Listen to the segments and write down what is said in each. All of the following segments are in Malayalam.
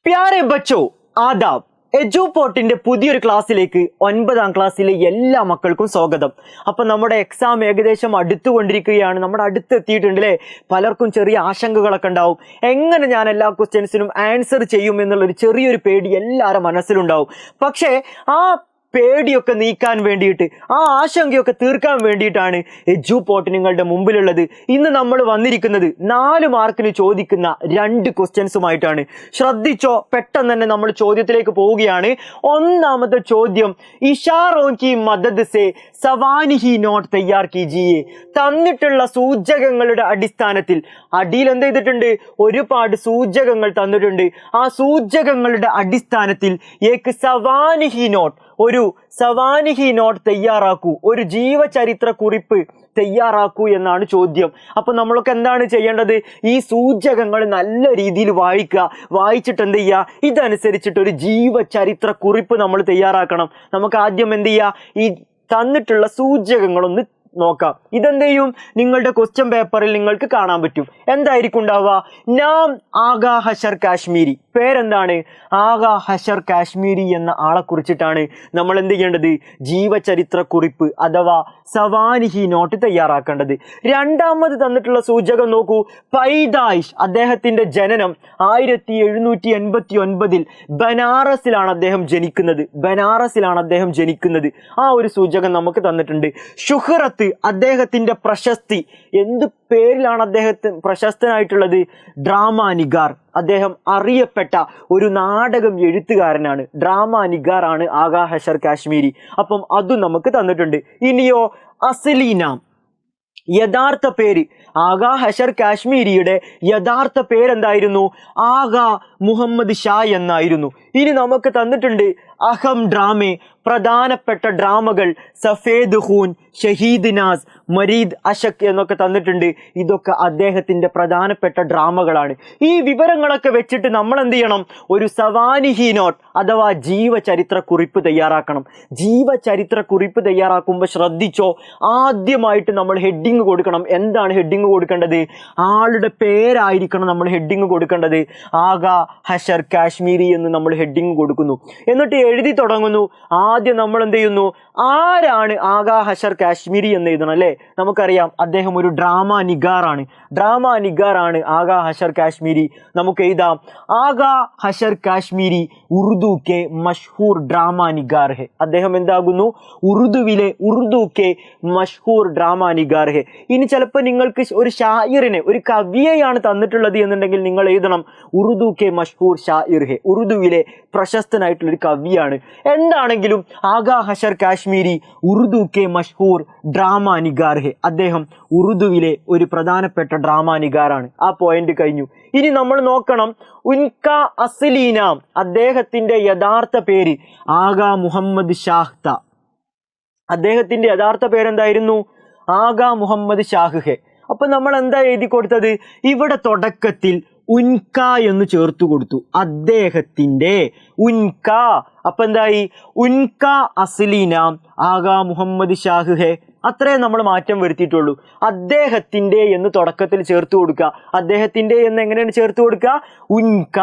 പ്യാരെ ബച്ചോ ആദാബ്. എജുപോർട്ടിന്റെ പുതിയൊരു ക്ലാസ്സിലേക്ക് 9ാം ക്ലാസ്സിലെ എല്ലാ മക്കൾക്കും സ്വാഗതം. അപ്പൊ നമ്മുടെ എക്സാം ഏകദേശം അടുത്തുകൊണ്ടിരിക്കുകയാണ്, നമ്മുടെ അടുത്തെത്തിയിട്ടുണ്ട് അല്ലേ. പലർക്കും ചെറിയ ആശങ്കകളൊക്കെ ഉണ്ടാവും, എങ്ങനെ ഞാൻ എല്ലാ ക്വസ്റ്റ്യൻസിനും ആൻസർ ചെയ്യും എന്നുള്ളൊരു ചെറിയൊരു പേടി എല്ലാവരുടെ മനസ്സിലുണ്ടാവും. പക്ഷേ ആ പേടിയൊക്കെ നീക്കാൻ വേണ്ടിയിട്ട്, ആ ആശങ്കയൊക്കെ തീർക്കാൻ വേണ്ടിയിട്ടാണ് എജുപോർട്ട് നിങ്ങളുടെ മുമ്പിലുള്ളത്. ഇന്ന് നമ്മൾ വന്നിരിക്കുന്നത് 4 മാർക്കിന് ചോദിക്കുന്ന 2 ക്വസ്റ്റ്യൻസുമായിട്ടാണ്. ശ്രദ്ധിച്ചോ, പെട്ടെന്ന് തന്നെ നമ്മൾ ചോദ്യത്തിലേക്ക് പോവുകയാണ്. ഒന്നാമത്തെ ചോദ്യം, ഇഷാറോൻ കി മദദ് സെ സവാനിഹി നോട്ട് തയ്യാർ കീജിയെ. തന്നിട്ടുള്ള സൂചകങ്ങളുടെ അടിസ്ഥാനത്തിൽ, അടിയിൽ എന്ത് ചെയ്തിട്ടുണ്ട്, ഒരുപാട് സൂചകങ്ങൾ തന്നിട്ടുണ്ട്. ആ സൂചകങ്ങളുടെ അടിസ്ഥാനത്തിൽ ഏക്ക് സവാനിഹി നോട്ട്, ഒരു സവാനിഹി നോട്ട് തയ്യാറാക്കൂ, ഒരു ജീവചരിത്ര കുറിപ്പ് തയ്യാറാക്കൂ എന്നാണ് ചോദ്യം. അപ്പൊ നമ്മളൊക്കെ എന്താണ് ചെയ്യേണ്ടത്, ഈ സൂചകങ്ങൾ നല്ല രീതിയിൽ വായിക്കുക, വായിച്ചിട്ട് എന്ത് ചെയ്യുക, ഇതനുസരിച്ചിട്ട് ഒരു ജീവചരിത്ര കുറിപ്പ് നമ്മൾ തയ്യാറാക്കണം. നമുക്ക് ആദ്യം എന്ത് ചെയ്യുക, ഈ തന്നിട്ടുള്ള സൂചകങ്ങളൊന്ന് നോക്കാം. ഇതെന്ത് ചെയ്യും, നിങ്ങളുടെ ക്വസ്റ്റ്യൻ പേപ്പറിൽ നിങ്ങൾക്ക് കാണാൻ പറ്റും. എന്തായിരിക്കും ഉണ്ടാവുക, നാം ആഗാ ഹഷർ കാശ്മീരി, പേരെന്താണ്, ആഗാ ഹഷർ കാശ്മീരി എന്ന ആളെ കുറിച്ചിട്ടാണ് നമ്മൾ എന്ത് ചെയ്യേണ്ടത്, ജീവചരിത്ര കുറിപ്പ് അഥവാ സവാനിഹി നോട്ട് തയ്യാറാക്കേണ്ടത്. രണ്ടാമത് തന്നിട്ടുള്ള സൂചകം നോക്കൂ, പൈദായിഷ്, അദ്ദേഹത്തിന്റെ ജനനം 1789 ബനാറസിലാണ് അദ്ദേഹം ജനിക്കുന്നത്. ബനാറസിലാണ് അദ്ദേഹം ജനിക്കുന്നത്. ആ ഒരു സൂചകം നമുക്ക് തന്നിട്ടുണ്ട്. ഷുഹറത്ത്, അദ്ദേഹത്തിന്റെ പ്രശസ്തി, എന്ത് പേരിലാണ് അദ്ദേഹത്തിന് പ്രശസ്തനായിട്ടുള്ളത്, ഡ്രാമാനിഗാർ, അദ്ദേഹം അറിയപ്പെട്ട ഒരു നാടകം എഴുത്തുകാരനാണ്. ഡ്രാമാനിഗാർ ആണ് ആഗാ ഹഷർ കാശ്മീരി. അപ്പം അതും നമുക്ക് തന്നിട്ടുണ്ട്. ഇനിയോ അസലീനാം, യഥാർത്ഥ പേര്, ആഗാ ഹഷർ കാശ്മീരിയുടെ യഥാർത്ഥ പേരെന്തായിരുന്നു, ആഗാ മുഹമ്മദ് ഷാ എന്നായിരുന്നു. ഇനി നമുക്ക് തന്നിട്ടുണ്ട് അഹം ഡ്രാമെ, പ്രധാനപ്പെട്ട ഡ്രാമകൾ, സഫേദ് ഖൂൻ, ഷഹീദ് നാസ്, മരീദ് അഷക് എന്നൊക്കെ തന്നിട്ടുണ്ട്. ഇതൊക്കെ അദ്ദേഹത്തിന്റെ പ്രധാനപ്പെട്ട ഡ്രാമകളാണ്. ഈ വിവരങ്ങളൊക്കെ വെച്ചിട്ട് നമ്മൾ എന്ത് ചെയ്യണം, ഒരു സവാനിഹി നോട്ട് അഥവാ ജീവചരിത്ര കുറിപ്പ് തയ്യാറാക്കണം. ജീവചരിത്ര കുറിപ്പ് തയ്യാറാക്കുമ്പോൾ ശ്രദ്ധിച്ചോ, ആദ്യമായിട്ട് നമ്മൾ ഹെഡിങ് കൊടുക്കണം. എന്താണ് ഹെഡിങ് കൊടുക്കേണ്ടത്, ആളുടെ പേരായിരിക്കണം നമ്മൾ ഹെഡിങ് കൊടുക്കേണ്ടത്. ആഗാ ഹഷർ കാശ്മീരി എന്ന് നമ്മൾ ഹെഡിങ് കൊടുക്കുന്നു. എന്നിട്ട് എഴുതി തുടങ്ങുന്നു. ആദ്യം നമ്മൾ എന്ത് ചെയ്യുന്നു, ആരാണ് ആഗാ ഹഷർ കാശ്മീരി എന്ന് എഴുതണം അല്ലേ. നമുക്കറിയാം അദ്ദേഹം ഒരു ഡ്രാമാനിഗാറാണ്. ഡ്രാമാനിഗാറാണ് ആഗാ ഹഷർ കാശ്മീരി. നമുക്ക് എഴുതാം, ആഗാ ഹഷർ കാശ്മീരി ഉറുദു കെ മഷ്ഹൂർ ഡ്രാമാനിഗാർ ഹെ. അദ്ദേഹം എന്താകുന്നു, ഉറുദു കെ മഷ്ഹൂർ ഡ്രാമാനിഗാർ ഹെ. ഇനി ചിലപ്പോൾ നിങ്ങൾക്ക് ഒരു ഷായിറിനെ, ഒരു കവിയെയാണ് തന്നിട്ടുള്ളത് എന്നുണ്ടെങ്കിൽ നിങ്ങൾ എഴുതണം ഉറുദു കെ മഷ്ഹൂർ ഷായിർ ഹെ, ഉറുദുവിലെ പ്രശസ്തനായിട്ടുള്ള ഒരു കവിയാണ്. എന്താണെങ്കിലും ആഗാ ഹഷർ കാശ്മീരി ഉറുദു കെ മഷ്ഹൂർ ഡ്രാമാനിഗാർ ഹെ, അദ്ദേഹം ഉറുദുവിലെ ഒരു പ്രധാനപ്പെട്ട ഡ്രാമാനിഗാറാണ്. ആ പോയിന്റ് കഴിഞ്ഞു. ഇനി നമ്മൾ നോക്കണം, ഉൻക അസ്ലീനാം, അദ്ദേഹത്തിന്റെ യഥാർത്ഥ പേര് ആഗാ മുഹമ്മദ് ഷാഹ്ത. അദ്ദേഹത്തിന്റെ യഥാർത്ഥ പേരെന്തായിരുന്നു, ആഗാ മുഹമ്മദ് ഷാഹ് ഹെ. അപ്പൊ നമ്മൾ എന്താ എഴുതി കൊടുത്തത്, ഇവിടെ തുടക്കത്തിൽ ഉൻക എന്ന് ചേർത്ത് കൊടുത്തു, അദ്ദേഹത്തിന്റെ ഉൻക. അപ്പൊ എന്തായി, ഉൻക അസ്ലീനാം ആഗാ മുഹമ്മദ് ഷാഹ് ഹെ. അത്രേ നമ്മൾ മാറ്റം വരുത്തിയിട്ടുള്ളൂ. അദ്ദേഹത്തിന്റെ എന്ന് തുടക്കത്തിൽ ചേർത്ത് കൊടുക്കുക. അദ്ദേഹത്തിന്റെ എന്ന് എങ്ങനെയാണ് ചേർത്ത് കൊടുക്കുക, ഉൻക.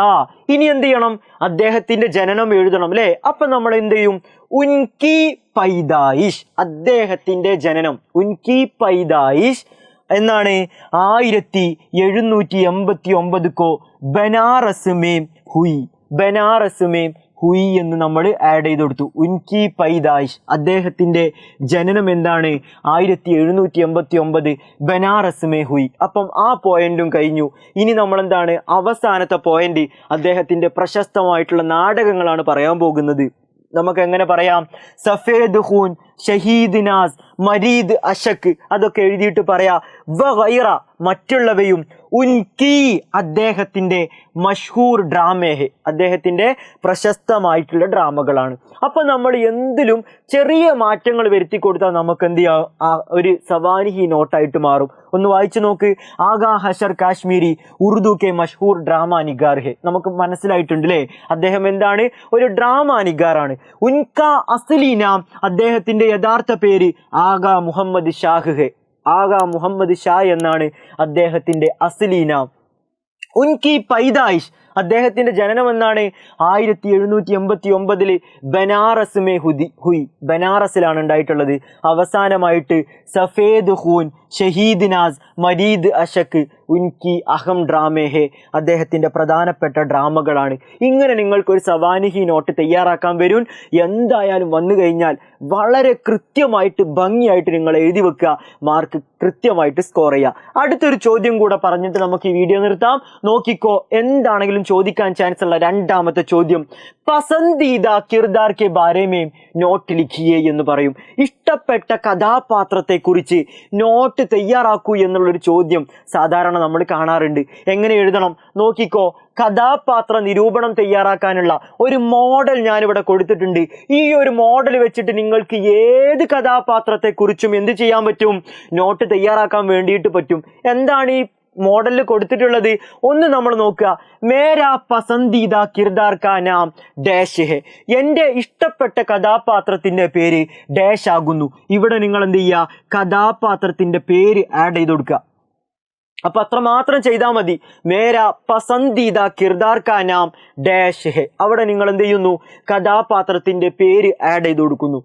ഇനി എന്ത് ചെയ്യണം, അദ്ദേഹത്തിന്റെ ജനനം എഴുതണം അല്ലെ. അപ്പൊ നമ്മൾ എന്ത് ചെയ്യും, ഉൻകി പൈദായിഷ്, അദ്ദേഹത്തിന്റെ ജനനം, ഉൻകി പൈദായിഷ് എന്നാണ് 1789 കോ ബനാറസ് മേം ഹുയി, ബനാറസ് മേം ഹുയി എന്ന് നമ്മൾ ആഡ് ചെയ്ത് കൊടുത്തു. ഉൻകി പൈദായിഷ്, അദ്ദേഹത്തിന്റെ ജനനം എന്താണ്, 1789 ബനാറസ് മേ ഹുയി. അപ്പം ആ പോയിന്റും കഴിഞ്ഞു. ഇനി നമ്മൾ എന്താണ്, അവസാനത്തെ പോയിന്റ്, അദ്ദേഹത്തിന്റെ പ്രശസ്തമായിട്ടുള്ള നാടകങ്ങളാണ് പറയാൻ പോകുന്നത്. നമുക്ക് എങ്ങനെ പറയാം, സഫേദ് ഖൂൻ, ഷഹീദ് നാസ്, മരീദ് അഷക്, അതൊക്കെ എഴുതിയിട്ട് പറയാ. വഗൈറ, മറ്റുള്ളവയും, ഉൻകി, അദ്ദേഹത്തിന്റെ മഷ്ഹൂർ ഡ്രാമേഹെ, അദ്ദേഹത്തിന്റെ പ്രശസ്തമായിട്ടുള്ള ഡ്രാമകളാണ്. അപ്പൊ നമ്മൾ എന്തിലും ചെറിയ മാറ്റങ്ങൾ വരുത്തി കൊടുത്താൽ നമുക്ക് എന്ത് ചെയ്യാം, ഒരു സവാനിഹി നോട്ടായിട്ട് മാറും. ഒന്ന് വായിച്ചു നോക്ക്, ആഗാ ഹഷർ കാശ്മീരി ഉറുദു കെ മഷ്ഹൂർ ഡ്രാമാനിഗാർ ഹെ. നമുക്ക് മനസ്സിലായിട്ടുണ്ട് അല്ലേ, അദ്ദേഹം എന്താണ്, ഒരു ഡ്രാമാനിഗാറാണ്. ഉൻക അസ്ലീനാം, അദ്ദേഹത്തിന്റെ യഥാർത്ഥ പേര് ആഗാ മുഹമ്മദ് ഷാഹ് ഹെ, ആഗാ മുഹമ്മദ് ഷാ എന്നാണ് അദ്ദേഹത്തിന്റെ അസ്ലീനാം. ഉൻകി പൈദായിഷ്, അദ്ദേഹത്തിന്റെ ജനനം എന്നാണ് 1789 ബനാറസ് മേ ഹുയി, ബനാറസിലാണ് ഉണ്ടായിട്ടുള്ളത്. അവസാനമായിട്ട് സഫേദ് ഖൂൻ, ഷഹീദ് നാസ്, മരീദ് അഷക്, ഉൻകി അഹം ഡ്രാമേഹെ അദ്ദേഹത്തിന്റെ പ്രധാനപ്പെട്ട ഡ്രാമകളാണ്. ഇങ്ങനെ നിങ്ങൾക്കൊരു സവാനിഹി നോട്ട് തയ്യാറാക്കാൻ വരും. എന്തായാലും വന്നു കഴിഞ്ഞാൽ വളരെ കൃത്യമായിട്ട് ഭംഗിയായിട്ട് നിങ്ങൾ എഴുതി വെക്കുക, മാർക്ക് കൃത്യമായിട്ട് സ്കോർ ചെയ്യുക. അടുത്തൊരു ചോദ്യം കൂടെ പറഞ്ഞിട്ട് നമുക്ക് ഈ വീഡിയോ നിർത്താം. നോക്കിക്കോ, എന്താണെങ്കിലും ചോദിക്കാൻ ചാൻസ് ഉള്ള രണ്ടാമത്തെ ചോദ്യം, പസന്ദീദ കിർദാർ കെ ബാരേമേം നോട്ട് ലിഖിയേ എന്ന് പറയും. ഇഷ്ടപ്പെട്ട കഥാപാത്രത്തെ കുറിച്ച് നോട്ട് തയ്യാറാക്കൂ എന്നുള്ളൊരു ചോദ്യം സാധാരണ നമ്മൾ കാണാറുണ്ട്. എങ്ങനെ എഴുതണം നോക്കിക്കോ. കഥാപാത്ര നിരൂപണം തയ്യാറാക്കാനുള്ള ഒരു മോഡൽ ഞാനിവിടെ കൊടുത്തിട്ടുണ്ട്. ഈ ഒരു മോഡൽ വെച്ചിട്ട് നിങ്ങൾക്ക് ഏത് കഥാപാത്രത്തെ കുറിച്ചും എന്ത് ചെയ്യാൻ പറ്റും, നോട്ട് തയ്യാറാക്കാൻ വേണ്ടിയിട്ട് പറ്റും. എന്താണ് ഈ മോഡലിൽ കൊടുത്തിട്ടുള്ളത്? ഒന്ന് നമ്മൾ നോക്കുക. മേരാ പസന്ദീദ കിർദാർ കാ നാം ഡാഷ് ഹെ, എൻ്റെ ഇഷ്ടപ്പെട്ട കഥാപാത്രത്തിന്റെ പേര് ഡാഷ് ആകുന്നു. ഇവിടെ നിങ്ങൾ എന്ത് ചെയ്യുക, കഥാപാത്രത്തിന്റെ പേര് ആഡ് ചെയ്ത് കൊടുക്കുക. അപ്പൊ അത്രമാത്രം ചെയ്താൽ മതി. മേരാ പസന്ദീദ കിർദാർ കാ നാം ഡാഷ് ഹെ, അവിടെ നിങ്ങൾ എന്ത് ചെയ്യുന്നു, കഥാപാത്രത്തിന്റെ പേര് ആഡ് ചെയ്ത് കൊടുക്കുന്നു.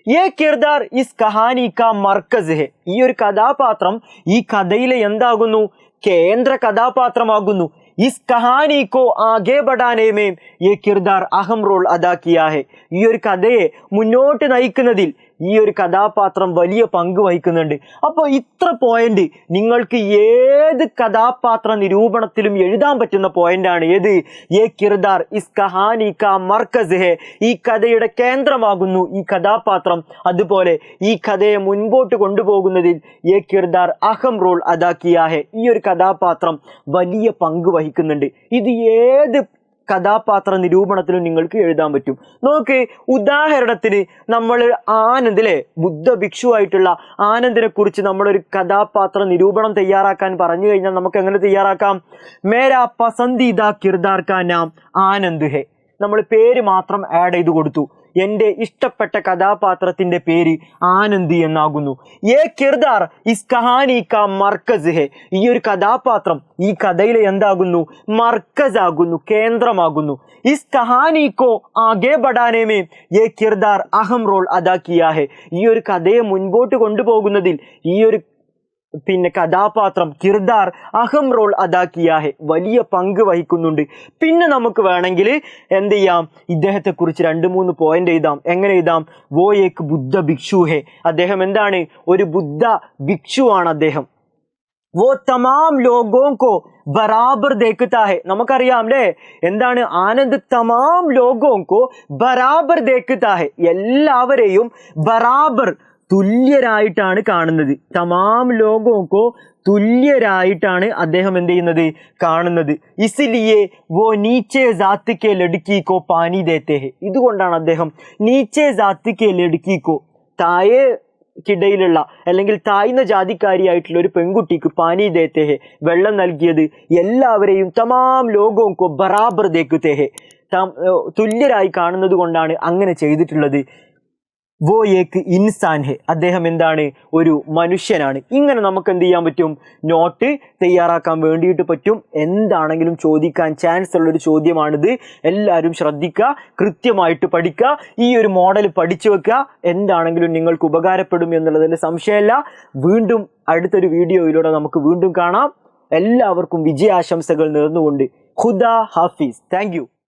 യേ കിർദാർ ഇസ് കഹാനി കാ മർക്കസ് ഹെ, ഈ ഒരു കഥാപാത്രം ഈ കഥയിലെ എന്താകുന്നു, കേന്ദ്ര കഥാപാത്രമാകുന്നു. ഇസ് കഹാനി കോ ആഗേ ബഡാനെ മേം യേ കിർദാർ അഹം റോൾ അദാ കിയാ ഹെ, ഈ ഒരു കഥയെ മുന്നോട്ട് നയിക്കുന്നതിൽ ഈ ഒരു കഥാപാത്രം വലിയ പങ്ക് വഹിക്കുന്നുണ്ട്. അപ്പോൾ ഇത്ര പോയിന്റ് നിങ്ങൾക്ക് ഏത് കഥാപാത്ര നിരൂപണത്തിലും എഴുതാൻ പറ്റുന്ന പോയിന്റാണ്. ഏത്? യേ കിർദാർ ഇസ് കഹാനി കാ മർക്കസ് ഹെ, ഈ കഥയുടെ കേന്ദ്രമാകുന്നു ഈ കഥാപാത്രം. അതുപോലെ ഈ കഥയെ മുൻപോട്ട് കൊണ്ടുപോകുന്നതിൽ യേ കിർദാർ അഹം റോൾ അദാ കിയാ ഹെ, ഈ ഒരു കഥാപാത്രം വലിയ പങ്ക് വഹിക്കുന്നുണ്ട്. ഇത് ഏത് കഥാപാത്ര നിരൂപണത്തിലും നിങ്ങൾക്ക് എഴുതാൻ പറ്റും. നോക്ക്, ഉദാഹരണത്തിന് നമ്മൾ ആനന്ദിലെ ബുദ്ധ ഭിക്ഷുവായിട്ടുള്ള ആനന്ദിനെ കുറിച്ച് നമ്മളൊരു കഥാപാത്ര നിരൂപണം തയ്യാറാക്കാൻ പറഞ്ഞു കഴിഞ്ഞാൽ നമുക്ക് എങ്ങനെ തയ്യാറാക്കാം? മേരാ പസന്ദീദ കിർദാർ കാ നാം ആനന്ദ് ഹെ, നമ്മൾ പേര് മാത്രം ആഡ് ചെയ്ത് കൊടുത്തു. എൻ്റെ ഇഷ്ടപ്പെട്ട കഥാപാത്രത്തിന്റെ പേര് ആനന്ദി എന്നാകുന്നു. യേ കിർദാർ ഇസ് കഹാനി കാ മർക്കസ് ഹെ, ഈ ഒരു കഥാപാത്രം ഈ കഥയിലെ എന്താകുന്നു, മർക്കസ് ആകുന്നു, കേന്ദ്രമാകുന്നു. ഇസ് കഹാനി കോ ആഗേ ബഡാനെ മേ യേ കിർദാർ അഹം റോൾ അദാ കിയാ ഹെ, ഈ ഒരു കഥയെ മുൻപോട്ട് കൊണ്ടുപോകുന്നതിൽ ഈ ഒരു കഥാപാത്രം കിർദാർ അഹം റോൾ അദാ കിയാ ഹെ, വലിയ പങ്ക് വഹിക്കുന്നുണ്ട്. പിന്നെ നമുക്ക് വേണമെങ്കിൽ എന്ത് ചെയ്യാം, ഇദ്ദേഹത്തെ കുറിച്ച് 2-3 പോയിന്റ് എഴുതാം. എങ്ങനെ എഴുതാം? വോ ഏക് ബുദ്ധ ഭിക്ഷു ഹെ, അദ്ദേഹം എന്താണ്, ഒരു ബുദ്ധ ഭിക്ഷുവാണ് അദ്ദേഹം. വോ തമാം ലോഗോ കോ ബറാബർ ദേഖ്താ ഹെ, നമുക്കറിയാം അല്ലേ, എന്താണ് ആനന്ദ് തമാം ലോഗോ കോ ബറാബർ ദേഖ്താ ഹെ, എല്ലാവരെയും ബറാബർ തുല്യരായിട്ടാണ് കാണുന്നത്. തമാം ലോകോക്കോ തുല്യരായിട്ടാണ് അദ്ദേഹം എന്ത് ചെയ്യുന്നത്, കാണുന്നത്. ഇസ്ലിയേ വോ നീച്ചെ ജാതി കെ ലഡ്കി കോ പാനി ദേത്തെ ഹെ, ഇതുകൊണ്ടാണ് അദ്ദേഹം നീച്ചെ ജാതി കെ ലഡ്കി കോ, താഴെക്കിടയിലുള്ള അല്ലെങ്കിൽ താഴ്ന്ന ജാതിക്കാരിയായിട്ടുള്ള ഒരു പെൺകുട്ടിക്ക് പാനി ദേത്തെ ഹെ, വെള്ളം നൽകിയത്. എല്ലാവരെയും തമാം ലോകോക്കോ ബറാബർ ദേഖ്തേ ഹെ, തുല്യരായി കാണുന്നത് കൊണ്ടാണ് അങ്ങനെ ചെയ്തിട്ടുള്ളത്. വോ ഏക് ഇൻസാൻ ഹെ, അദ്ദേഹം എന്താണ്, ഒരു മനുഷ്യനാണ്. ഇങ്ങനെ നമുക്ക് എന്ത് ചെയ്യാൻ പറ്റും, നോട്ട് തയ്യാറാക്കാൻ വേണ്ടിയിട്ട് പറ്റും. എന്താണെങ്കിലും ചോദിക്കാൻ ചാൻസ് ഉള്ളൊരു ചോദ്യമാണിത്. എല്ലാവരും ശ്രദ്ധിക്കുക, കൃത്യമായിട്ട് പഠിക്കുക, ഈ ഒരു മോഡൽ പഠിച്ചു വെക്കുക. എന്താണെങ്കിലും നിങ്ങൾക്ക് ഉപകാരപ്പെടും എന്നുള്ളതിൽ സംശയമില്ല. വീണ്ടും അടുത്തൊരു വീഡിയോയിലൂടെ നമുക്ക് വീണ്ടും കാണാം. എല്ലാവർക്കും വിജയാശംസകൾ നേർന്നുകൊണ്ട് ഖുദാ ഹാഫിസ്. Thank you.